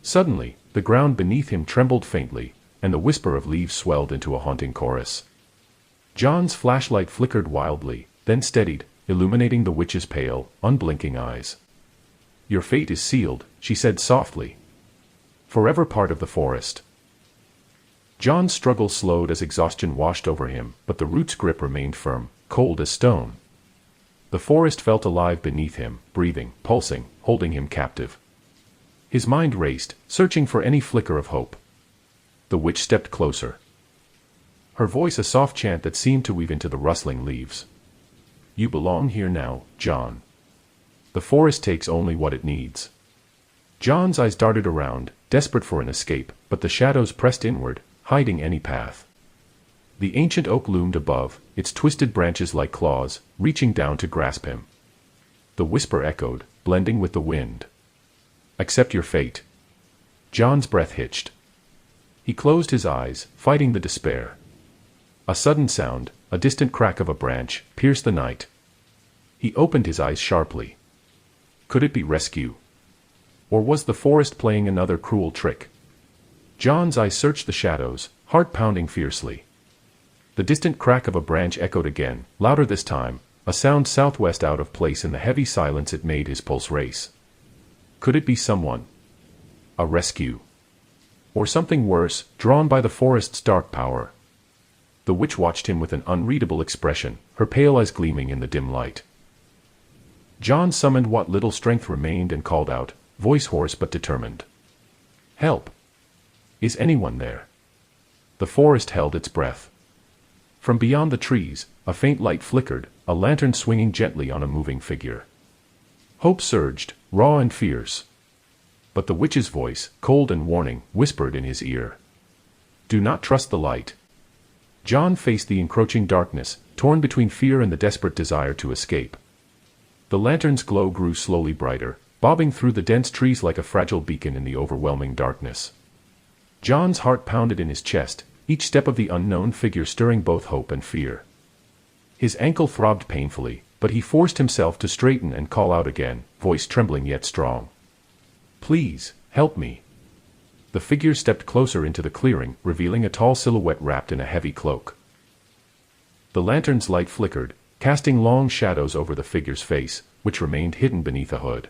Suddenly, the ground beneath him trembled faintly, and the whisper of leaves swelled into a haunting chorus. John's flashlight flickered wildly, then steadied, illuminating the witch's pale, unblinking eyes. "Your fate is sealed," she said softly. "Forever part of the forest." John's struggle slowed as exhaustion washed over him, but the root's grip remained firm, cold as stone. The forest felt alive beneath him, breathing, pulsing, holding him captive. His mind raced, searching for any flicker of hope. The witch stepped closer. Her voice a soft chant that seemed to weave into the rustling leaves. "You belong here now, John. The forest takes only what it needs." John's eyes darted around, desperate for an escape, but the shadows pressed inward, hiding any path. The ancient oak loomed above, its twisted branches like claws, reaching down to grasp him. The whisper echoed, blending with the wind. "Accept your fate." John's breath hitched. He closed his eyes, fighting the despair. A sudden sound, a distant crack of a branch, pierced the night. He opened his eyes sharply. Could it be rescue? Or was the forest playing another cruel trick? John's eyes searched the shadows, heart pounding fiercely. The distant crack of a branch echoed again, louder this time, a sound southwest out of place in the heavy silence. It made his pulse race. Could it be someone? A rescue? Or something worse, drawn by the forest's dark power? The witch watched him with an unreadable expression, her pale eyes gleaming in the dim light. John summoned what little strength remained and called out, voice hoarse but determined. "Help! Is anyone there?" The forest held its breath. From beyond the trees, a faint light flickered, a lantern swinging gently on a moving figure. Hope surged, raw and fierce. But the witch's voice, cold and warning, whispered in his ear. "Do not trust the light." John faced the encroaching darkness, torn between fear and the desperate desire to escape. The lantern's glow grew slowly brighter, bobbing through the dense trees like a fragile beacon in the overwhelming darkness. John's heart pounded in his chest, each step of the unknown figure stirring both hope and fear. His ankle throbbed painfully, but he forced himself to straighten and call out again, voice trembling yet strong. "Please, help me." The figure stepped closer into the clearing, revealing a tall silhouette wrapped in a heavy cloak. The lantern's light flickered, casting long shadows over the figure's face, which remained hidden beneath a hood.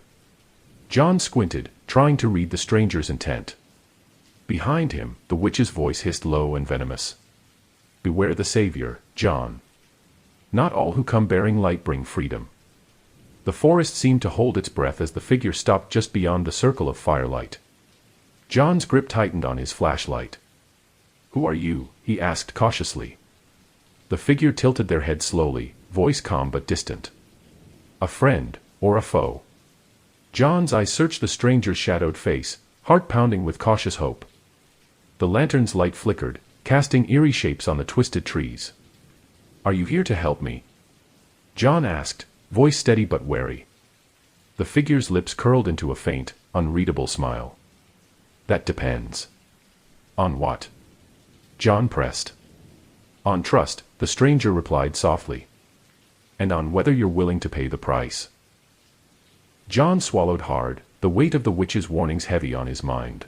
John squinted, trying to read the stranger's intent. Behind him, the witch's voice hissed low and venomous. "Beware the savior, John. Not all who come bearing light bring freedom." The forest seemed to hold its breath as the figure stopped just beyond the circle of firelight. John's grip tightened on his flashlight. "Who are you?" he asked cautiously. The figure tilted their head slowly, voice calm but distant. "A friend, or a foe?" John's eyes searched the stranger's shadowed face, heart pounding with cautious hope. The lantern's light flickered, casting eerie shapes on the twisted trees. "Are you here to help me?" John asked, voice steady but wary. The figure's lips curled into a faint, unreadable smile. "That depends." "On what?" John pressed. "On trust," the stranger replied softly. "And on whether you're willing to pay the price." John swallowed hard, the weight of the witch's warnings heavy on his mind.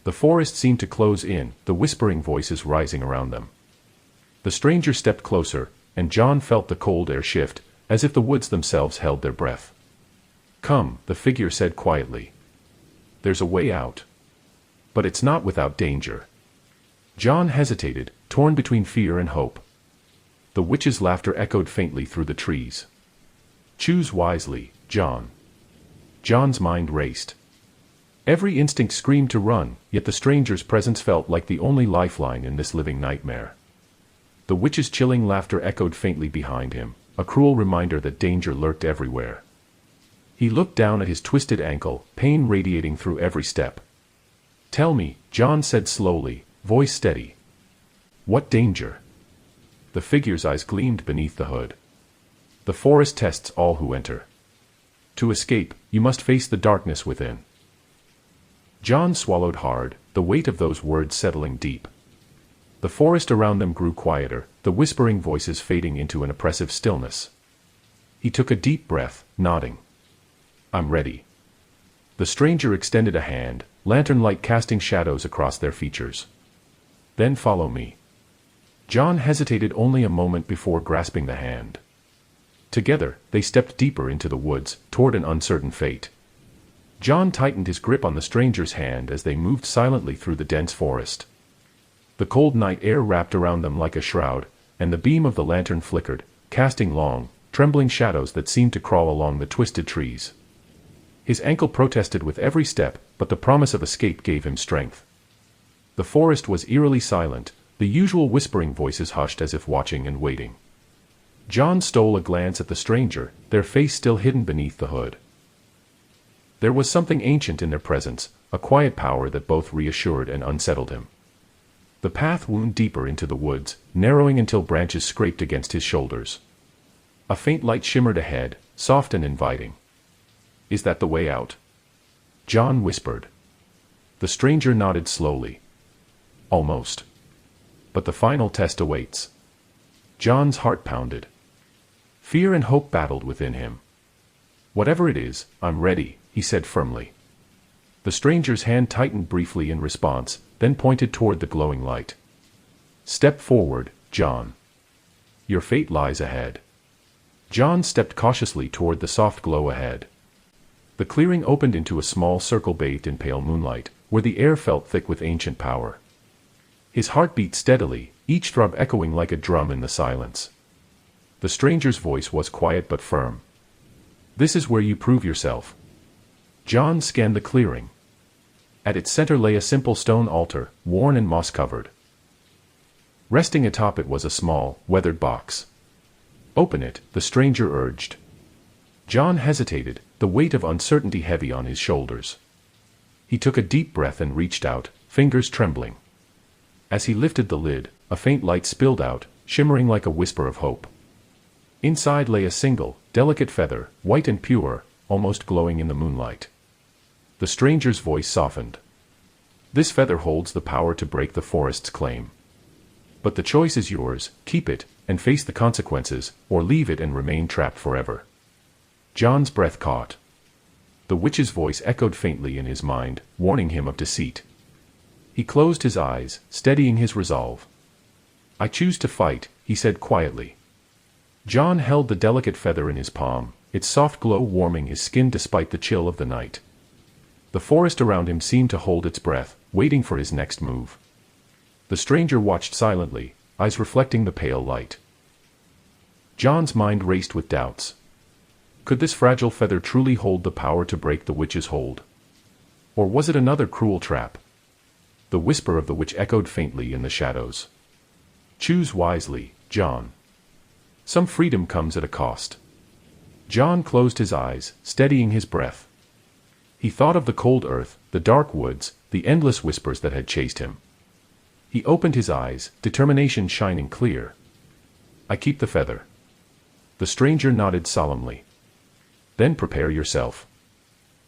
The forest seemed to close in, the whispering voices rising around them. The stranger stepped closer, and John felt the cold air shift, as if the woods themselves held their breath. "Come," the figure said quietly. "There's a way out. But it's not without danger." John hesitated, torn between fear and hope. The witch's laughter echoed faintly through the trees. "Choose wisely, John." John's mind raced. Every instinct screamed to run, yet the stranger's presence felt like the only lifeline in this living nightmare. The witch's chilling laughter echoed faintly behind him, a cruel reminder that danger lurked everywhere. He looked down at his twisted ankle, pain radiating through every step. "Tell me," John said slowly, voice steady. "What danger?" The figure's eyes gleamed beneath the hood. "The forest tests all who enter. To escape, you must face the darkness within." John swallowed hard, the weight of those words settling deep. The forest around them grew quieter, the whispering voices fading into an oppressive stillness. He took a deep breath, nodding. "I'm ready." The stranger extended a hand, lantern light casting shadows across their features. "Then follow me." John hesitated only a moment before grasping the hand. Together, they stepped deeper into the woods, toward an uncertain fate. John tightened his grip on the stranger's hand as they moved silently through the dense forest. The cold night air wrapped around them like a shroud, and the beam of the lantern flickered, casting long, trembling shadows that seemed to crawl along the twisted trees. His ankle protested with every step, but the promise of escape gave him strength. The forest was eerily silent, the usual whispering voices hushed as if watching and waiting. John stole a glance at the stranger, their face still hidden beneath the hood. There was something ancient in their presence, a quiet power that both reassured and unsettled him. The path wound deeper into the woods, narrowing until branches scraped against his shoulders. A faint light shimmered ahead, soft and inviting. "Is that the way out?" John whispered. The stranger nodded slowly. "Almost. But the final test awaits." John's heart pounded. Fear and hope battled within him. "Whatever it is, I'm ready," he said firmly. The stranger's hand tightened briefly in response, then pointed toward the glowing light. "Step forward, John. Your fate lies ahead." John stepped cautiously toward the soft glow ahead. The clearing opened into a small circle bathed in pale moonlight, where the air felt thick with ancient power. His heart beat steadily, each throb echoing like a drum in the silence. The stranger's voice was quiet but firm. "This is where you prove yourself." John scanned the clearing. At its center lay a simple stone altar, worn and moss-covered. Resting atop it was a small, weathered box. "Open it," the stranger urged. John hesitated, the weight of uncertainty heavy on his shoulders. He took a deep breath and reached out, fingers trembling. As he lifted the lid, a faint light spilled out, shimmering like a whisper of hope. Inside lay a single, delicate feather, white and pure, almost glowing in the moonlight. The stranger's voice softened. "This feather holds the power to break the forest's claim. But the choice is yours: keep it, and face the consequences, or leave it and remain trapped forever." John's breath caught. The witch's voice echoed faintly in his mind, warning him of deceit. He closed his eyes, steadying his resolve. "I choose to fight," he said quietly. John held the delicate feather in his palm, its soft glow warming his skin despite the chill of the night. The forest around him seemed to hold its breath, waiting for his next move. The stranger watched silently, eyes reflecting the pale light. John's mind raced with doubts. Could this fragile feather truly hold the power to break the witch's hold? Or was it another cruel trap? The whisper of the witch echoed faintly in the shadows. "Choose wisely, John. Some freedom comes at a cost." John closed his eyes, steadying his breath. He thought of the cold earth, the dark woods, the endless whispers that had chased him. He opened his eyes, determination shining clear. "I keep the feather." The stranger nodded solemnly. "Then prepare yourself.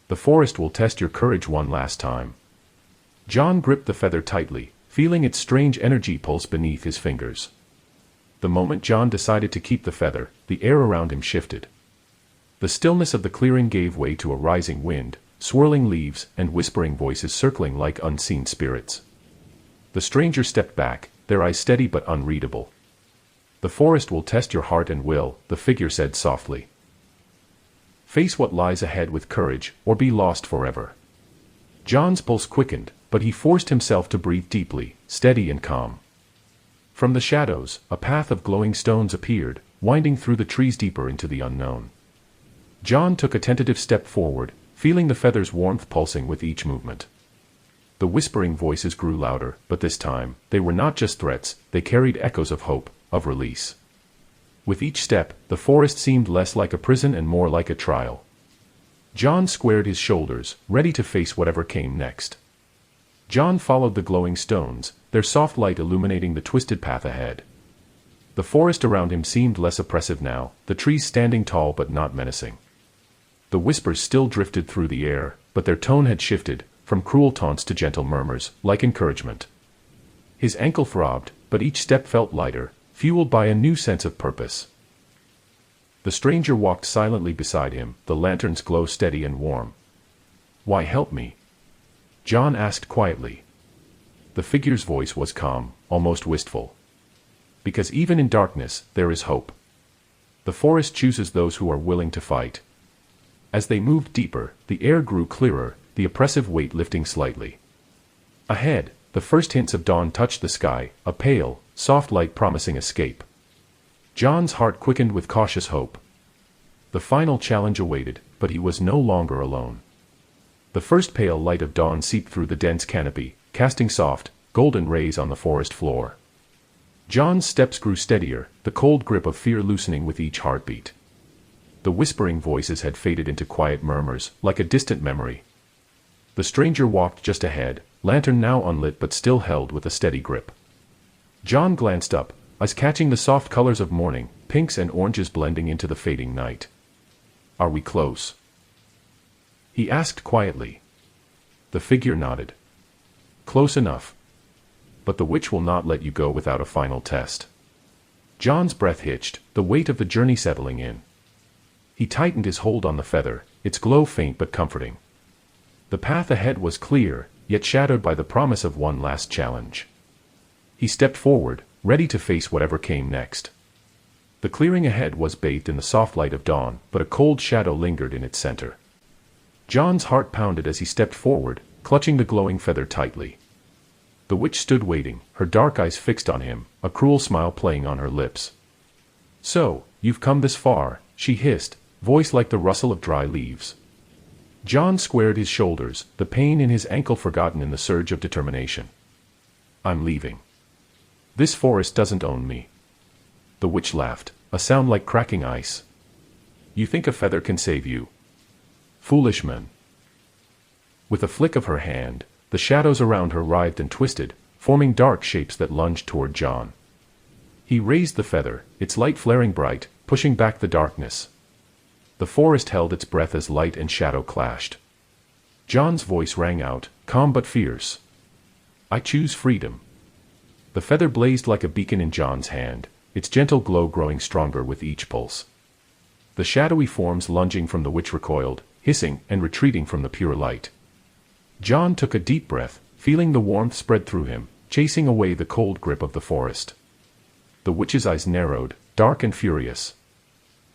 The forest will test your courage one last time." John gripped the feather tightly, feeling its strange energy pulse beneath his fingers. The moment John decided to keep the feather, the air around him shifted. The stillness of the clearing gave way to a rising wind, swirling leaves and whispering voices circling like unseen spirits. The stranger stepped back, their eyes steady but unreadable. "The forest will test your heart and will," the figure said softly. "Face what lies ahead with courage, or be lost forever." John's pulse quickened, but he forced himself to breathe deeply, steady and calm. From the shadows, a path of glowing stones appeared, winding through the trees deeper into the unknown. John took a tentative step forward, feeling the feather's warmth pulsing with each movement. The whispering voices grew louder, but this time, they were not just threats, they carried echoes of hope, of release. With each step, the forest seemed less like a prison and more like a trial. John squared his shoulders, ready to face whatever came next. John followed the glowing stones, their soft light illuminating the twisted path ahead. The forest around him seemed less oppressive now, the trees standing tall but not menacing. The whispers still drifted through the air, but their tone had shifted, from cruel taunts to gentle murmurs, like encouragement. His ankle throbbed, but each step felt lighter, fueled by a new sense of purpose. The stranger walked silently beside him, the lantern's glow steady and warm. "Why help me?" John asked quietly. The figure's voice was calm, almost wistful. "Because even in darkness, there is hope. The forest chooses those who are willing to fight." As they moved deeper, the air grew clearer, the oppressive weight lifting slightly. Ahead, the first hints of dawn touched the sky, a pale, soft light promising escape. John's heart quickened with cautious hope. The final challenge awaited, but he was no longer alone. The first pale light of dawn seeped through the dense canopy, casting soft, golden rays on the forest floor. John's steps grew steadier, the cold grip of fear loosening with each heartbeat. The whispering voices had faded into quiet murmurs, like a distant memory. The stranger walked just ahead, lantern now unlit but still held with a steady grip. John glanced up, eyes catching the soft colors of morning, pinks and oranges blending into the fading night. "Are we close?" he asked quietly. The figure nodded. "Close enough. But the witch will not let you go without a final test." John's breath hitched, the weight of the journey settling in. He tightened his hold on the feather, its glow faint but comforting. The path ahead was clear, yet shadowed by the promise of one last challenge. He stepped forward, ready to face whatever came next. The clearing ahead was bathed in the soft light of dawn, but a cold shadow lingered in its center. John's heart pounded as he stepped forward, clutching the glowing feather tightly. The witch stood waiting, her dark eyes fixed on him, a cruel smile playing on her lips. "So, you've come this far," she hissed, voice like the rustle of dry leaves. John squared his shoulders, the pain in his ankle forgotten in the surge of determination. "I'm leaving. This forest doesn't own me." The witch laughed, a sound like cracking ice. "You think a feather can save you? Foolish man." With a flick of her hand, the shadows around her writhed and twisted, forming dark shapes that lunged toward John. He raised the feather, its light flaring bright, pushing back the darkness. The forest held its breath as light and shadow clashed. John's voice rang out, calm but fierce. "I choose freedom." The feather blazed like a beacon in John's hand, its gentle glow growing stronger with each pulse. The shadowy forms lunging from the witch recoiled, hissing and retreating from the pure light. John took a deep breath, feeling the warmth spread through him, chasing away the cold grip of the forest. The witch's eyes narrowed, dark and furious.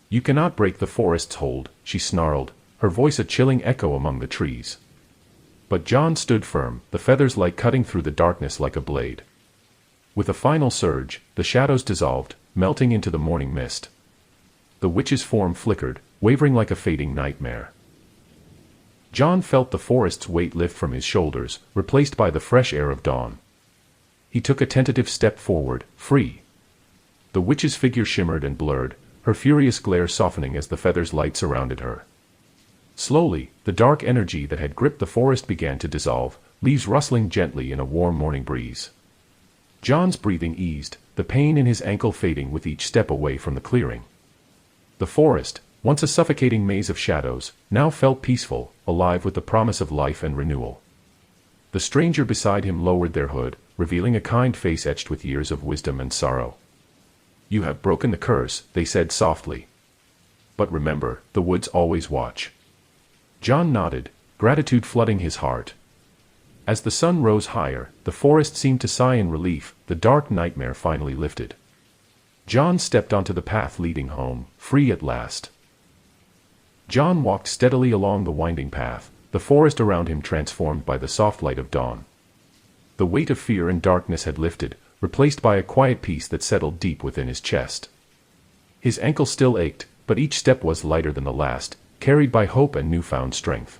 "You cannot break the forest's hold," she snarled, her voice a chilling echo among the trees. But John stood firm, the feather's light cutting through the darkness like a blade. With a final surge, the shadows dissolved, melting into the morning mist. The witch's form flickered, wavering like a fading nightmare. John felt the forest's weight lift from his shoulders, replaced by the fresh air of dawn. He took a tentative step forward, free. The witch's figure shimmered and blurred, her furious glare softening as the feather's light surrounded her. Slowly, the dark energy that had gripped the forest began to dissolve, leaves rustling gently in a warm morning breeze. John's breathing eased, the pain in his ankle fading with each step away from the clearing. The forest, once a suffocating maze of shadows, now felt peaceful, alive with the promise of life and renewal. The stranger beside him lowered their hood, revealing a kind face etched with years of wisdom and sorrow. "You have broken the curse," they said softly. "But remember, the woods always watch." John nodded, gratitude flooding his heart. As the sun rose higher, the forest seemed to sigh in relief, the dark nightmare finally lifted. John stepped onto the path leading home, free at last. John walked steadily along the winding path, the forest around him transformed by the soft light of dawn. The weight of fear and darkness had lifted, replaced by a quiet peace that settled deep within his chest. His ankle still ached, but each step was lighter than the last, carried by hope and newfound strength.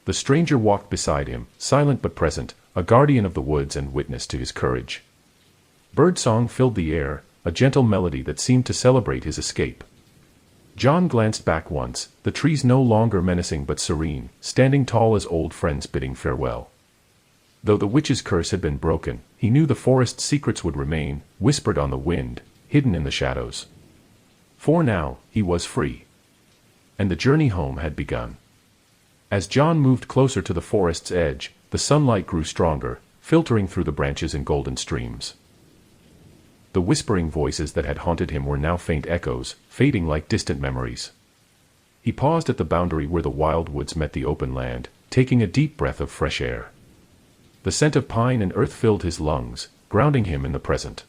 The stranger walked beside him, silent but present, a guardian of the woods and witness to his courage. Birdsong filled the air, a gentle melody that seemed to celebrate his escape. John glanced back once, the trees no longer menacing but serene, standing tall as old friends bidding farewell. Though the witch's curse had been broken, he knew the forest's secrets would remain, whispered on the wind, hidden in the shadows. For now, he was free. And the journey home had begun. As John moved closer to the forest's edge, the sunlight grew stronger, filtering through the branches in golden streams. The whispering voices that had haunted him were now faint echoes, fading like distant memories. He paused at the boundary where the wild woods met the open land, taking a deep breath of fresh air. The scent of pine and earth filled his lungs, grounding him in the present.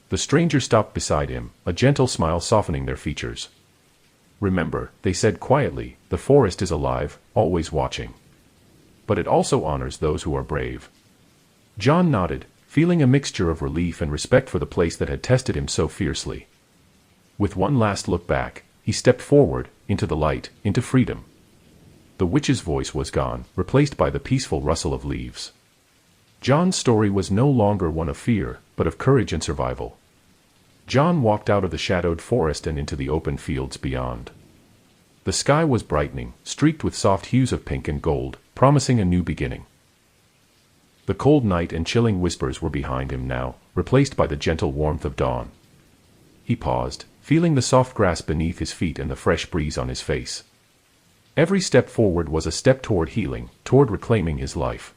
The stranger stopped beside him, a gentle smile softening their features. "Remember," they said quietly, "the forest is alive, always watching. But it also honors those who are brave." John nodded, feeling a mixture of relief and respect for the place that had tested him so fiercely. With one last look back, he stepped forward, into the light, into freedom. The witch's voice was gone, replaced by the peaceful rustle of leaves. John's story was no longer one of fear, but of courage and survival. John walked out of the shadowed forest and into the open fields beyond. The sky was brightening, streaked with soft hues of pink and gold, promising a new beginning. The cold night and chilling whispers were behind him now, replaced by the gentle warmth of dawn. He paused, feeling the soft grass beneath his feet and the fresh breeze on his face. Every step forward was a step toward healing, toward reclaiming his life.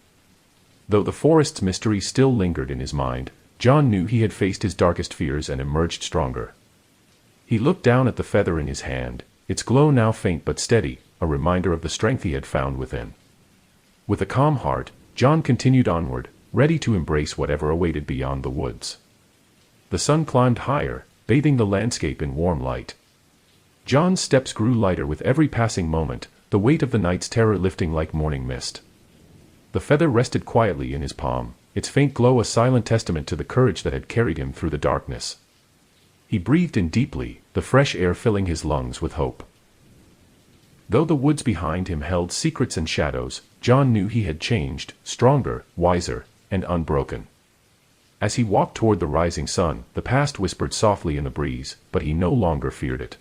Though the forest's mystery still lingered in his mind, John knew he had faced his darkest fears and emerged stronger. He looked down at the feather in his hand, its glow now faint but steady, a reminder of the strength he had found within. With a calm heart, John continued onward, ready to embrace whatever awaited beyond the woods. The sun climbed higher, bathing the landscape in warm light. John's steps grew lighter with every passing moment, the weight of the night's terror lifting like morning mist. The feather rested quietly in his palm, its faint glow a silent testament to the courage that had carried him through the darkness. He breathed in deeply, the fresh air filling his lungs with hope. Though the woods behind him held secrets and shadows, John knew he had changed, stronger, wiser, and unbroken. As he walked toward the rising sun, the past whispered softly in the breeze, but he no longer feared it.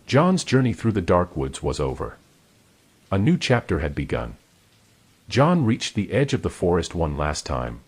John's journey through the dark woods was over. A new chapter had begun. John reached the edge of the forest one last time,